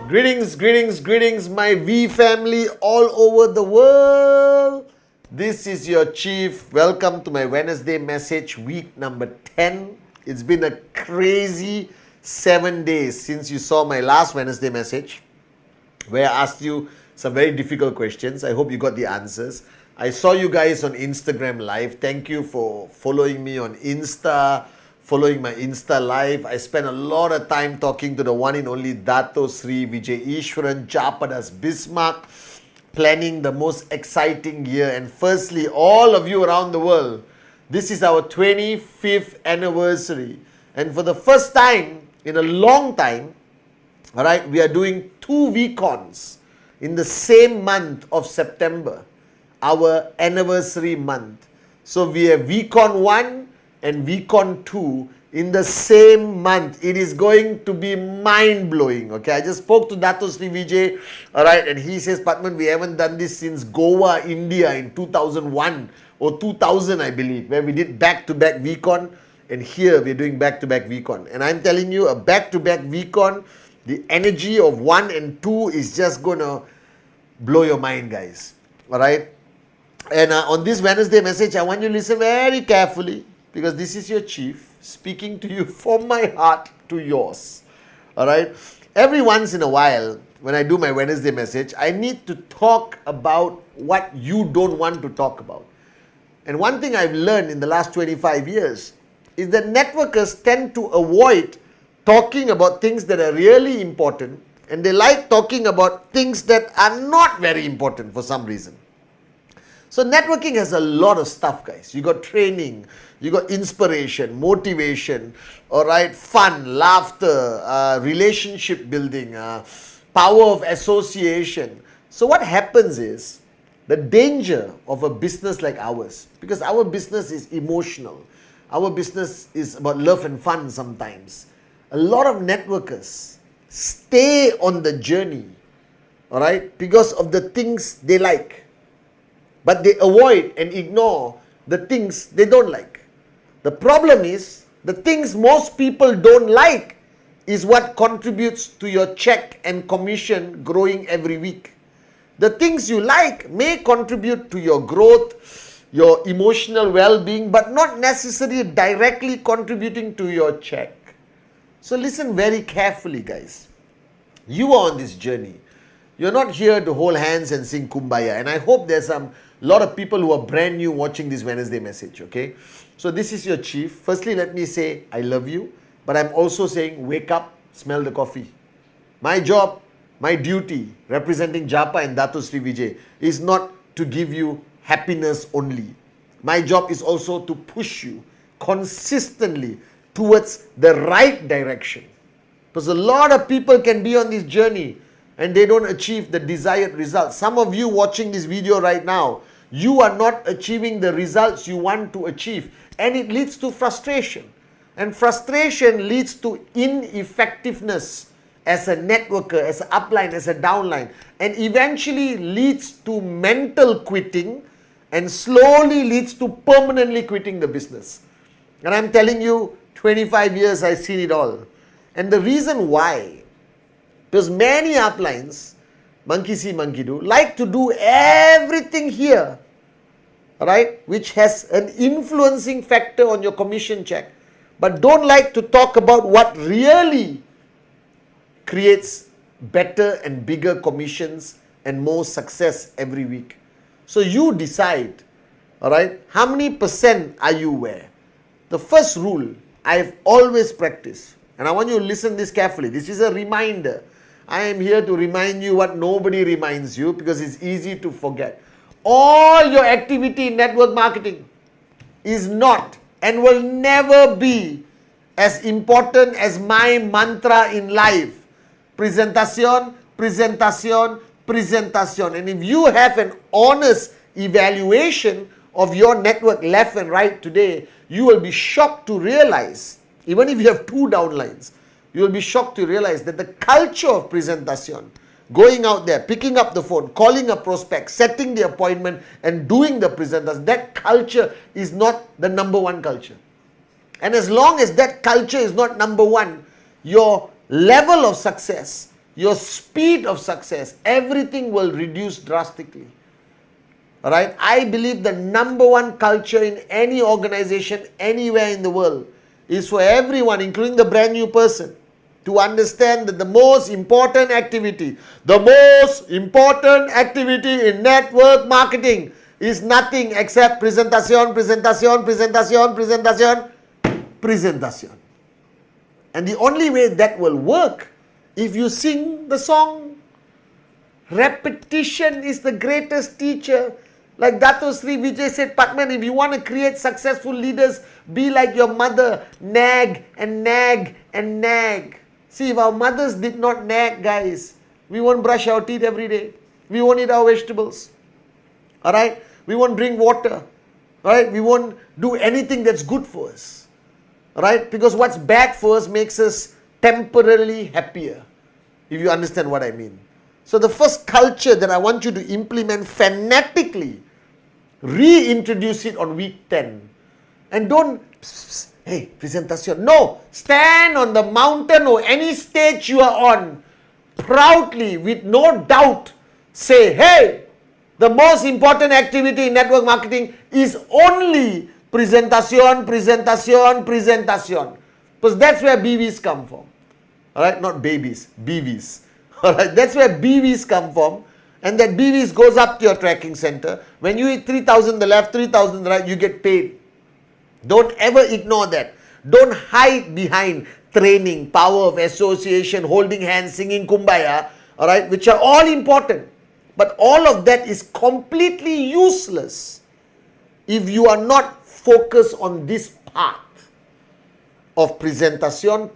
Greetings, my V family all over the world. This is your chief. Welcome to my Wednesday message, week number 10. It's been a crazy 7 days since you saw my last Wednesday message, where I asked you some very difficult questions. I hope you got the answers. I saw you guys on Instagram Live. Thank you for following me on Insta, following my Insta Live. I spent a lot of time talking to the one and only Dato Sri Vijay Ishwaran Japadas Bismarck, planning the most exciting year. And firstly, all of you around the world, this is our 25th anniversary. And for the first time in a long time, all right, we are doing 2 VCons in the same month of September, our anniversary month. So we have VCon 1 and VCon 2 in the same month. It is going to be mind-blowing. Okay, I just spoke to Dato Sri Vijay, all right, and he says, Pathman, we haven't done this since Goa, India in 2001 or 2000, I believe, where we did back-to-back VCon, and here we're doing back-to-back VCon. And I'm telling you, a back-to-back VCon, the energy of 1 and 2 is just going to blow your mind, guys. All right? And on this Wednesday message, I want you to listen very carefully, because this is your chief speaking to you from my heart to yours. All right? Every once in a while, when I do my Wednesday message, I need to talk about what you don't want to talk about. And one thing I've learned in the last 25 years is that networkers tend to avoid talking about things that are really important, and they like talking about things that are not very important for some reason. So networking has a lot of stuff, guys. You got training, you got inspiration, motivation, all right, fun, laughter, relationship building, power of association. So what happens is, the danger of a business like ours, because our business is emotional, our business is about love and fun sometimes. A lot of networkers stay on the journey, all right, because of the things they like. But they avoid and ignore the things they don't like. The problem is, the things most people don't like is what contributes to your check and commission growing every week. The things you like may contribute to your growth, your emotional well-being, but not necessarily directly contributing to your check. So listen very carefully, guys. You are on this journey. You're not here to hold hands and sing Kumbaya. And I hope there's a lot of people who are brand new watching this Wednesday message, okay? So this is your chief. Firstly, let me say, I love you. But I'm also saying, wake up, smell the coffee. My job, my duty, representing Japa and Dato Sri Vijay, is not to give you happiness only. My job is also to push you consistently towards the right direction. Because a lot of people can be on this journey and they don't achieve the desired results. Some of you watching this video right now, you are not achieving the results you want to achieve, and it leads to frustration. And frustration leads to ineffectiveness as a networker, as an upline, as a downline, and eventually leads to mental quitting and slowly leads to permanently quitting the business. And I'm telling you, 25 years I've seen it all. And the reason why, because many uplines, monkey see, monkey do, like to do everything here, right, which has an influencing factor on your commission check, but don't like to talk about what really creates better and bigger commissions and more success every week. So you decide, all right, how many percent are you where? The first rule I've always practiced, and I want you to listen this carefully. This is a reminder. I am here to remind you what nobody reminds you, because it's easy to forget. All your activity in network marketing is not and will never be as important as my mantra in life. Presentación, presentación, presentación. And if you have an honest evaluation of your network left and right today, you will be shocked to realize, even if you have 2 downlines, you will be shocked to realize that the culture of presentation, going out there, picking up the phone, calling a prospect, setting the appointment and doing the presentation, that culture is not the number 1 culture. And as long as that culture is not number 1, your level of success, your speed of success, everything will reduce drastically. Alright, I believe the number one culture in any organization anywhere in the world is for everyone, including the brand new person, to understand that the most important activity in network marketing is nothing except presentation. And the only way that will work, if you sing the song, repetition is the greatest teacher. Like Dato Sri Vijay said, Pathman, if you want to create successful leaders, be like your mother. Nag and nag and nag. See, if our mothers did not nag, guys, we won't brush our teeth every day. We won't eat our vegetables. Alright? We won't drink water. Alright? We won't do anything that's good for us. Alright? Because what's bad for us makes us temporarily happier. If you understand what I mean. So the first culture that I want you to implement fanatically, reintroduce it on week 10. And don't, hey, presentation. No, stand on the mountain or any stage you are on, proudly, with no doubt, say, hey, the most important activity in network marketing is only presentation. Because that's where BVs come from. Alright, not babies, BVs. Alright, that's where BVs come from. And that BVs goes up to your tracking center. When you hit 3,000 the left, 3,000 the right, you get paid. Don't ever ignore that. Don't hide behind training, power of association, holding hands, singing kumbaya, alright, which are all important. But all of that is completely useless if you are not focused on this part of presentation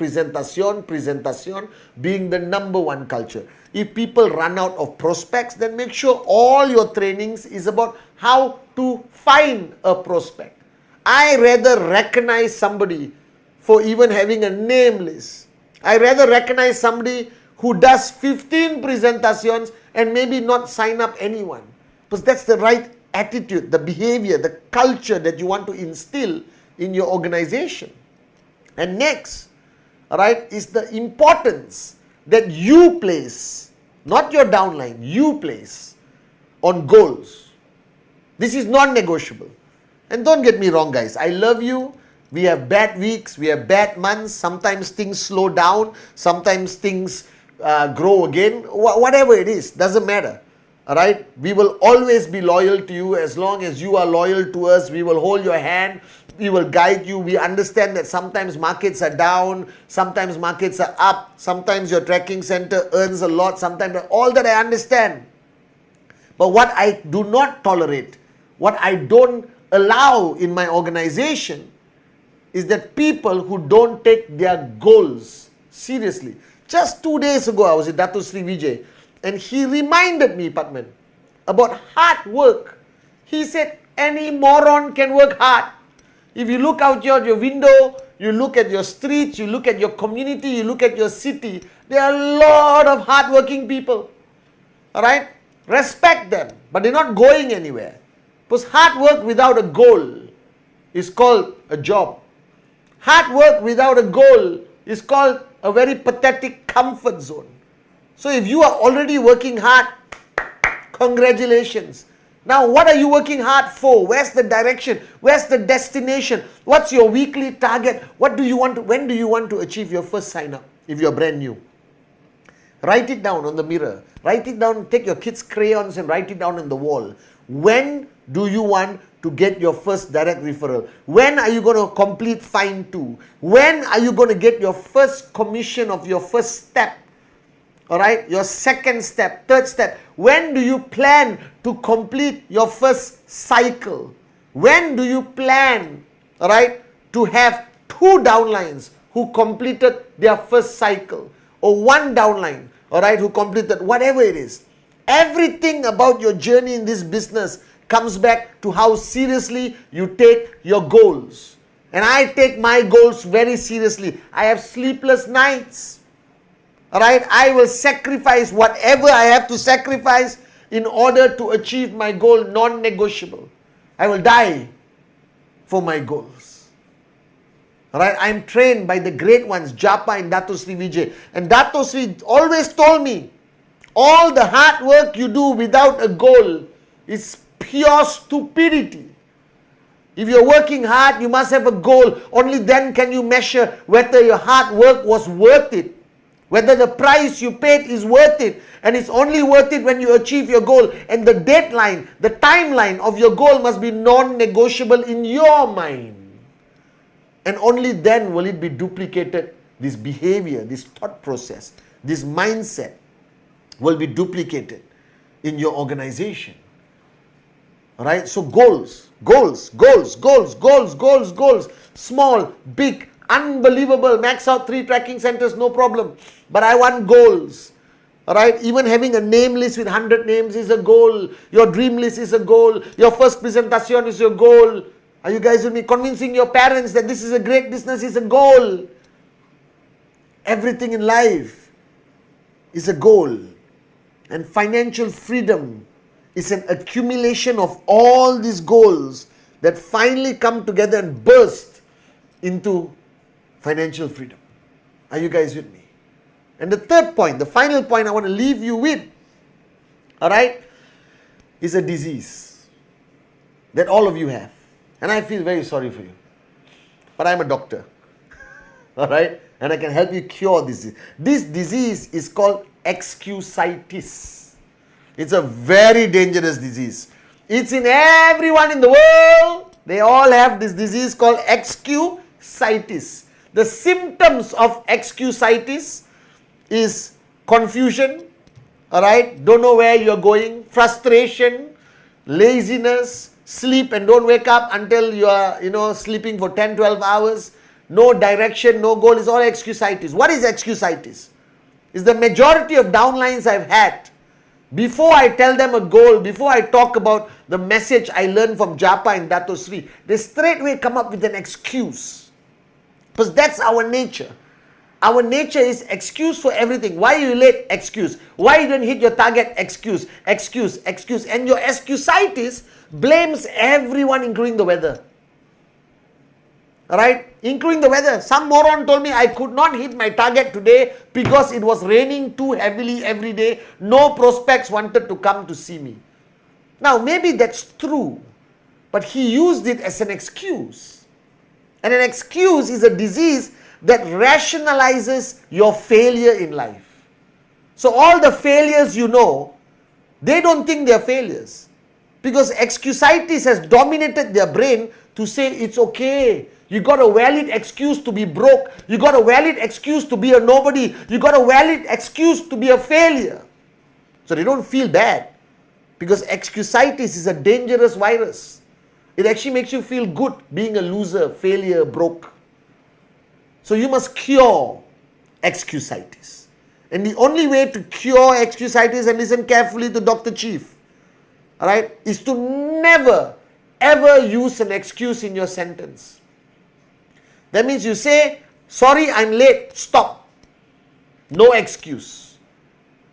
being the number one culture. If people run out of prospects, then make sure all your trainings is about how to find a prospect. I rather recognize somebody for even having a name list. I rather recognize somebody who does 15 presentations and maybe not sign up anyone. Because that's the right attitude, the behavior, the culture that you want to instill in your organization. And next, right, is the importance that you place, not your downline, you place on goals. This is non-negotiable. And don't get me wrong, guys, I love you. We have bad weeks, we have bad months, sometimes things slow down, sometimes things grow again, whatever it is, doesn't matter. Alright, we will always be loyal to you. As long as you are loyal to us, we will hold your hand, we will guide you. We understand that sometimes markets are down, sometimes markets are up, sometimes your tracking center earns a lot, sometimes all that I understand. But what I do not tolerate, what I don't allow in my organization is that people who don't take their goals seriously. Just 2 days ago, I was with Dato Sri Vijay, and he reminded me, Pathman, about hard work. He said, any moron can work hard. If you look out your window, you look at your streets, you look at your community, you look at your city, there are a lot of hardworking people. Alright? Respect them, but they're not going anywhere. Because hard work without a goal is called a job. Hard work without a goal is called a very pathetic comfort zone. So if you are already working hard, congratulations. Now what are you working hard for? Where's the direction? Where's the destination? What's your weekly target? What do you want to, when do you want to achieve your first sign up if you're brand new? Write it down on the mirror. Write it down, take your kids' crayons and write it down on the wall. When do you want to get your first direct referral? When are you going to complete Find 2? When are you going to get your first commission of your first step? Alright, your second step, third step. When do you plan to complete your first cycle? When do you plan, alright, to have 2 downlines who completed their first cycle? Or 1 downline, alright, who completed whatever it is. Everything about your journey in this business comes back to how seriously you take your goals. And I take my goals very seriously. I have sleepless nights. Alright, I will sacrifice whatever I have to sacrifice in order to achieve my goal, non-negotiable. I will die for my goals. Alright, I'm trained by the great ones, Japa and Dato Sri Vijay. And Dato Sri always told me, all the hard work you do without a goal is pure stupidity. If you're working hard, you must have a goal. Only then can you measure whether your hard work was worth it. Whether the price you paid is worth it. And it's only worth it when you achieve your goal. And the deadline, the timeline of your goal must be non-negotiable in your mind. And only then will it be duplicated. This behavior, this thought process, this mindset will be duplicated in your organization. Alright, so goals. Small, big, unbelievable. Max out 3 tracking centers, no problem. But I want goals. Alright, even having a name list with 100 names is a goal. Your dream list is a goal. Your first presentation is your goal. Are you guys with me? Convincing your parents that this is a great business is a goal. Everything in life is a goal. And financial freedom is an accumulation of all these goals that finally come together and burst into financial freedom. Are you guys with me? And the third point, the final point I want to leave you with, alright, is a disease that all of you have. And I feel very sorry for you. But I'm a doctor. Alright? And I can help you cure this disease. This disease is called excusitis. It's a very dangerous disease. It's in everyone in the world. They all have this disease called excusitis. The symptoms of excusitis is confusion, alright, don't know where you're going, frustration, laziness, sleep and don't wake up until you are, sleeping for 10, 12 hours, no direction, no goal, is all excusitis. What is excusitis? It's the majority of downlines I've had. Before I tell them a goal, before I talk about the message I learned from Japa and Dato Sri, they straightway come up with an excuse. Because that's our nature. Our nature is excuse for everything. Why are you late? Excuse. Why you didn't hit your target? Excuse. And your excusitis blames everyone, including the weather. Alright? Including the weather. Some moron told me I could not hit my target today because it was raining too heavily every day. No prospects wanted to come to see me. Now, maybe that's true. But he used it as an excuse. And an excuse is a disease that rationalizes your failure in life. So all the failures they don't think they're failures. Because excusitis has dominated their brain to say it's okay. You got a valid excuse to be broke. You got a valid excuse to be a nobody. You got a valid excuse to be a failure. So they don't feel bad. Because excusitis is a dangerous virus. It actually makes you feel good being a loser, failure, broke. So you must cure excusitis. And the only way to cure excusitis, and listen carefully to Dr. Chief, alright, is to never ever use an excuse in your sentence. That means you say, sorry, I'm late, stop. No excuse.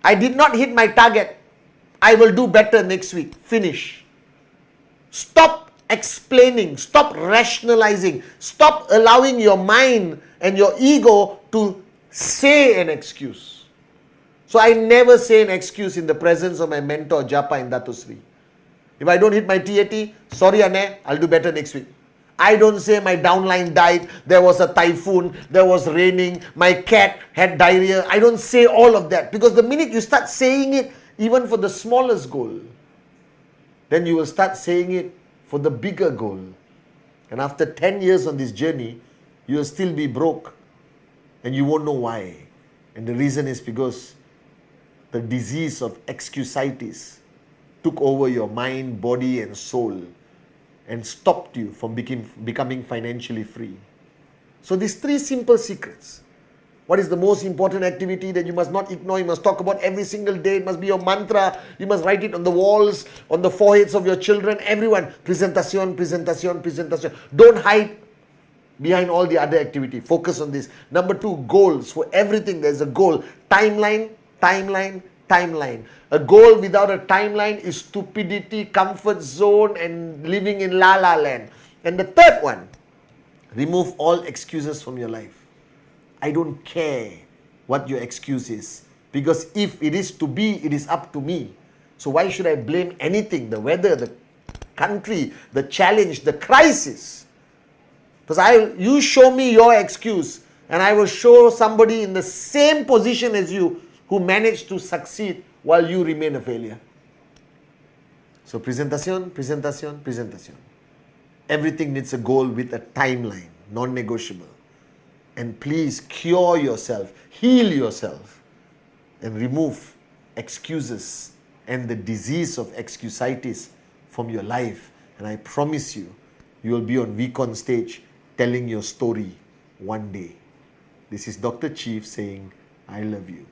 I did not hit my target. I will do better next week. Finish. Stop explaining. Stop rationalizing. Stop allowing your mind and your ego to say an excuse. So I never say an excuse in the presence of my mentor, Japa and Dato Sri. If I don't hit my TAT, sorry Ane, I'll do better next week. I don't say my downline died, there was a typhoon, there was raining, my cat had diarrhea. I don't say all of that. Because the minute you start saying it, even for the smallest goal, then you will start saying it for the bigger goal. And after 10 years on this journey, you will still be broke. And you won't know why. And the reason is because the disease of excusitis took over your mind, body and soul and stopped you from becoming financially free. So these 3 simple secrets. What is the most important activity that you must not ignore? You must talk about every single day. It must be your mantra. You must write it on the walls, on the foreheads of your children, everyone. Presentación, presentación, presentación. Don't hide behind all the other activity. Focus on this. Number 2, goals. For everything there's a goal. Timeline, timeline, timeline. A goal without a timeline is stupidity, comfort zone and living in la la land. And the third one, Remove all excuses from your life. I don't care what your excuse is. Because if it is to be, it is up to me. So why should I blame anything? The weather, the country, the challenge, the crisis. Because you show me your excuse and I will show somebody in the same position as you who managed to succeed while you remain a failure. So presentación, presentación, presentación. Everything needs a goal with a timeline, non-negotiable. And please cure yourself, heal yourself, and remove excuses and the disease of excusitis from your life. And I promise you, you will be on Vicon stage telling your story one day. This is Dr. Chief saying, I love you.